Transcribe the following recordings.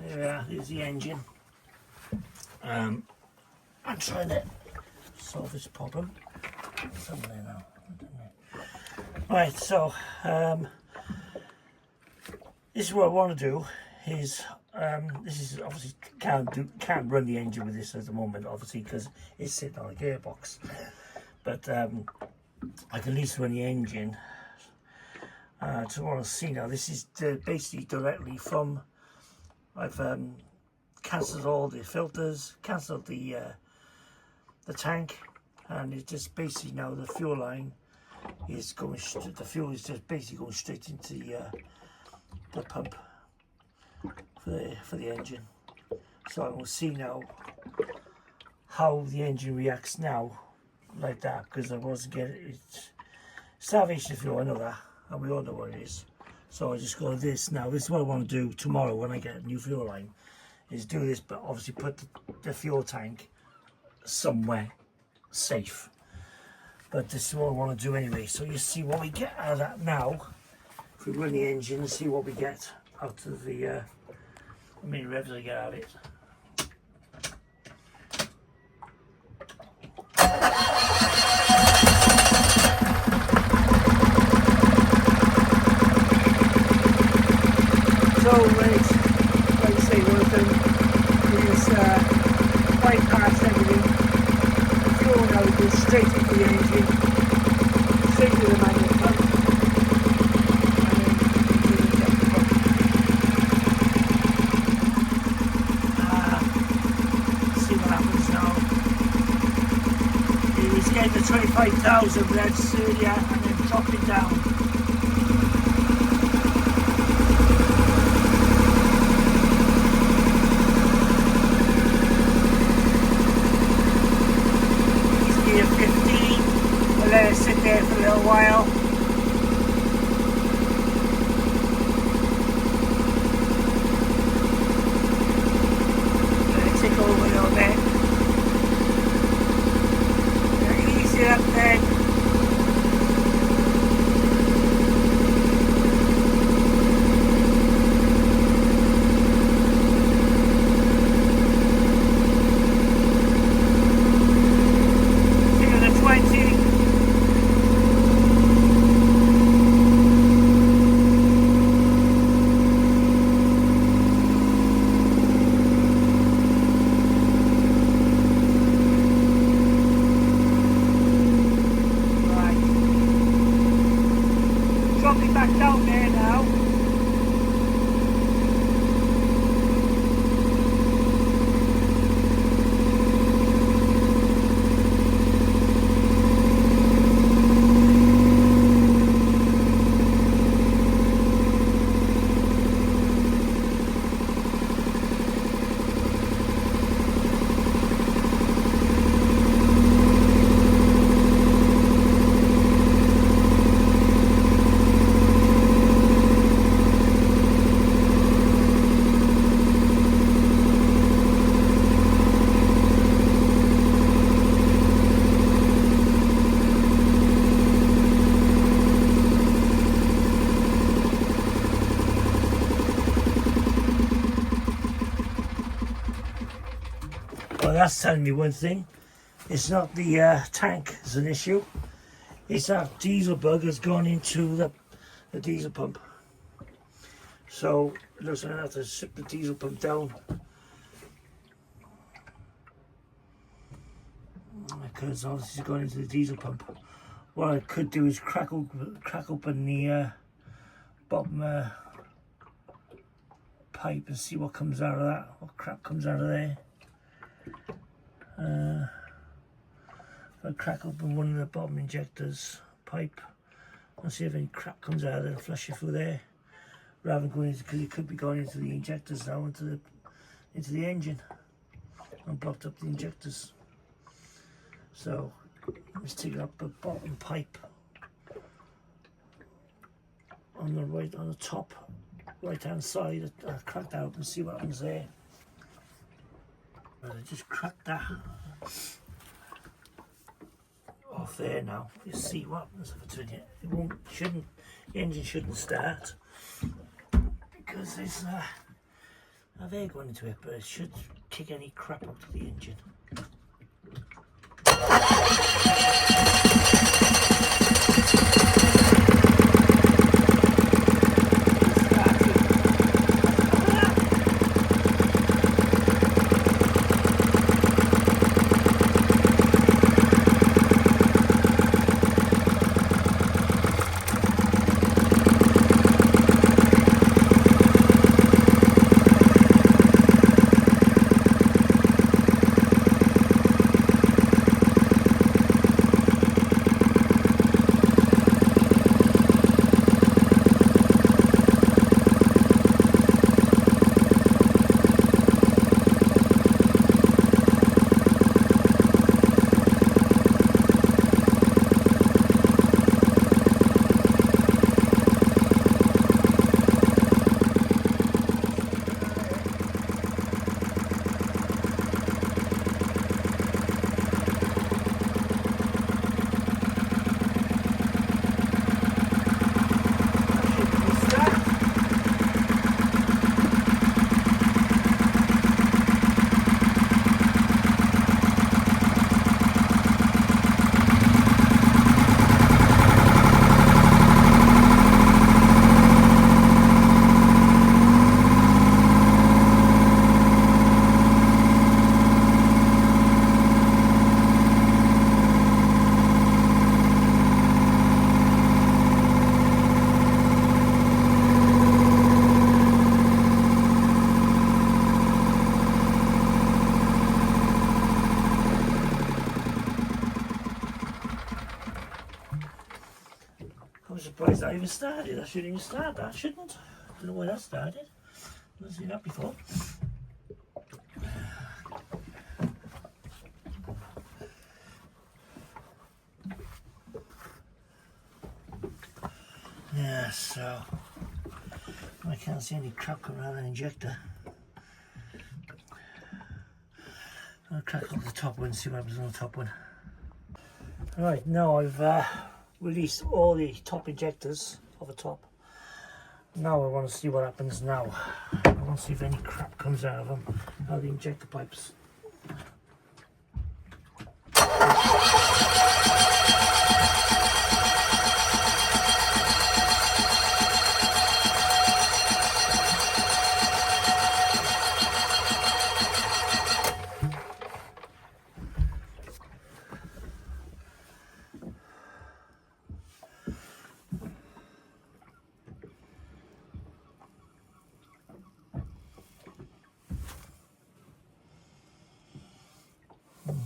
here we are, here's the engine. I'm trying to solve this problem. Somewhere now. Right, so this is what I want to do. Is this is obviously can't run the engine with this at the moment, obviously, because it's sitting on a gearbox. But I can at least run the engine. So what I see now, this is basically directly from. I've cancelled all the filters, cancelled the tank, and it's just basically now the fuel line is going. The fuel is just basically going straight into the pump for the engine. So I will see now how the engine reacts now, like that, because I wasn't getting it. Starvation fuel, I know that, and we all know what it is. So I just go this now. This is what I want to do tomorrow when I get a new fuel line. Is do this, but obviously put the fuel tank somewhere safe. But this is what I want to do anyway. So you see what we get out of that now. If we run the engine and see what we get out of the how many revs I get out of it. So it's, like I say, one of them is bypass everything. The fuel now goes straight into the engine, straight to the manual pump, and then into the injector pump. See what happens now. It's getting to 25,000 revs earlier and then dropping down. Gear 15, we'll let it sit there for a little while. Let it tick over a little bit. Ease it up then. Dropping back down there now. Well, that's telling me one thing. It's not the tank is an issue. It's that diesel bug has gone into the diesel pump. So it looks like I have to strip the diesel pump down. Because obviously it's gone into the diesel pump. What I could do is crack open the bottom pipe and see what comes out of that, what crap comes out of there. If I crack open one of the bottom injectors pipe and see if any crap comes out of it, I'll flush it through there rather than going into, because it could be going into the injectors now, into the engine, and blocked up the injectors. So let's take up the bottom pipe on the top right hand side. I'll crack that up and see what happens there. But I just cracked that off there now. You see what happens if I turn it. The engine shouldn't start because there's have air going into it, but it should kick any crap out of the engine. I'm surprised that even started. I shouldn't even start that, shouldn't. Don't know why that started. Never seen that before. Yeah, so I can't see any crap coming out of the injector. I'll crack up the top one and see what happens on the top one. Right, now I've released all the top injectors of the top. Now I want to see what happens now. I want to see if any crap comes out of them, out of the injector pipes.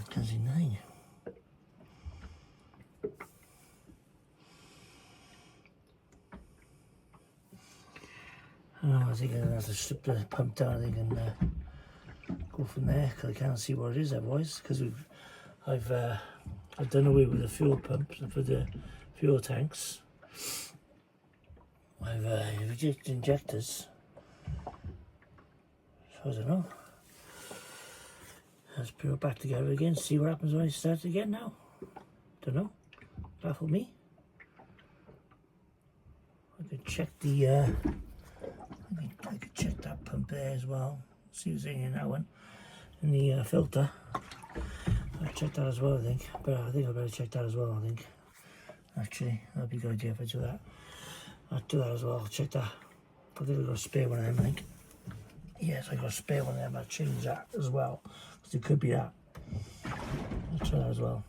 Can't see nothing. Oh, I think I'm going to have to strip the pump down, I think, and go from there, because I can't see what it is otherwise, because I've done away with the fuel pumps and for the fuel tanks. I've rejected injectors, so I don't know. Let's put it back together again, see what happens when I start again now. Don't know. Baffle me. I could check the I could check that pump there as well. See what's in that one. In the filter. I'll check that as well, I think. But I think I better check that as well, I think. Actually, that'd be a good idea if I do that. I'll do that as well, I'll check that. I think I've got a spare one of them, I think. Yes, I got a spare one of them. I'll change that as well. Because it could be that. I'll try that as well.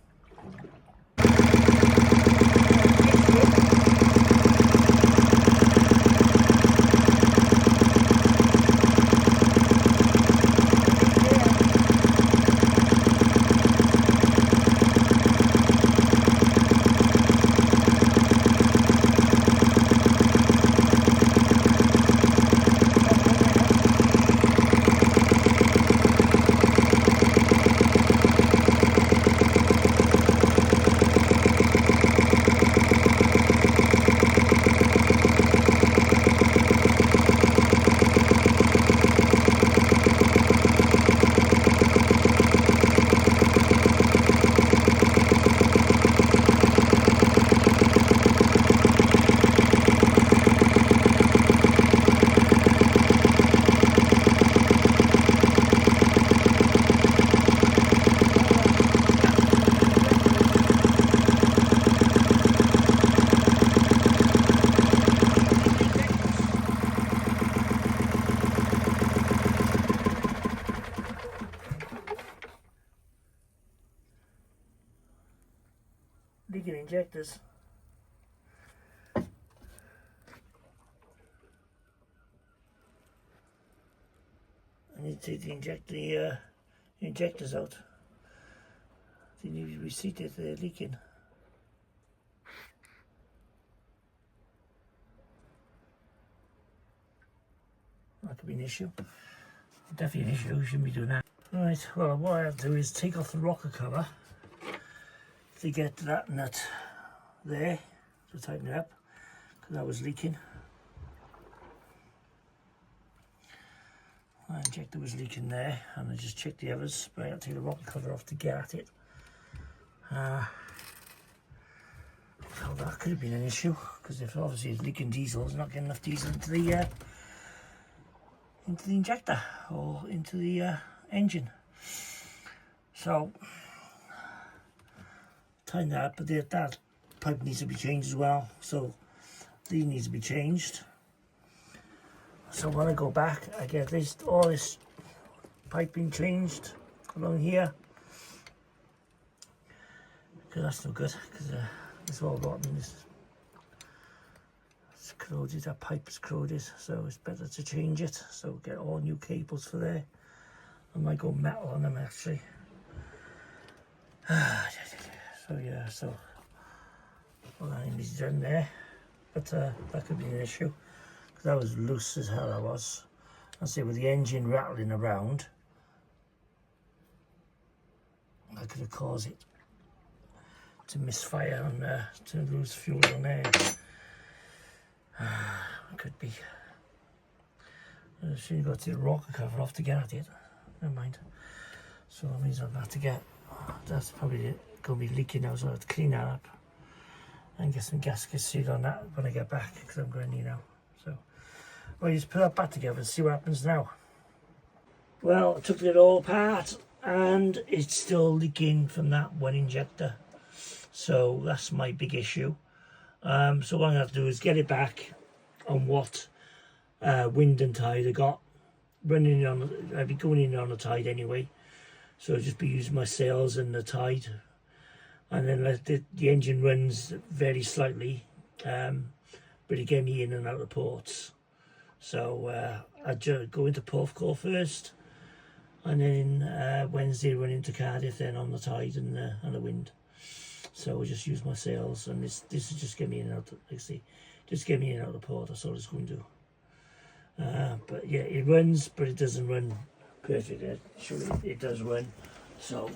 injectors. I need to take the injectors out. They need to be seated, they're leaking. That could be an issue. Definitely an issue, shouldn't be doing that. Right, well what I have to do is take off the rocker cover to get that nut there, to tighten it up, because that was leaking. My injector was leaking there, and I just checked the others, but I had to take the rocker cover off to get at it. So that could have been an issue, because if obviously it's leaking diesel, it's not getting enough diesel into the injector or into the engine. So tighten that up, but that pipe needs to be changed as well, so these needs to be changed. So when I go back, I get all this piping changed along here, because that's no good, because it's all rotten. It's corroded, that pipe is corroded, so it's better to change it. So get all new cables for there. I might go metal on them actually. So yeah, so well, that needs done there, but that could be an issue, because that was loose as hell. I was. I say with the engine rattling around, I could have caused it to misfire and to lose fuel on there. Could be. I should have got the rocker cover off to get at it. Never mind. So that means I've got to get. That's probably going to be leaking now, so I have to clean that up and get some gaskets sealed on that when I get back, because I'm going to need now. So, well, just put that back together and see what happens now. Well, I took it all apart and it's still leaking from that one injector. So that's my big issue. So what I'm going to have to do is get it back on what wind and tide I got. Running on, I'd be going in on the tide anyway. So I'll just be using my sails and the tide. And then let the engine runs very slightly, but it get me in and out of ports. So I'd go into Porthcawl first, and then Wednesday run into Cardiff, then on the tide and the wind. So I'll just use my sails, and this is just get me in and out. Like see, just get me in and out of the port. That's all it's going to do. But yeah, it runs, but it doesn't run perfect. Surely it does run. So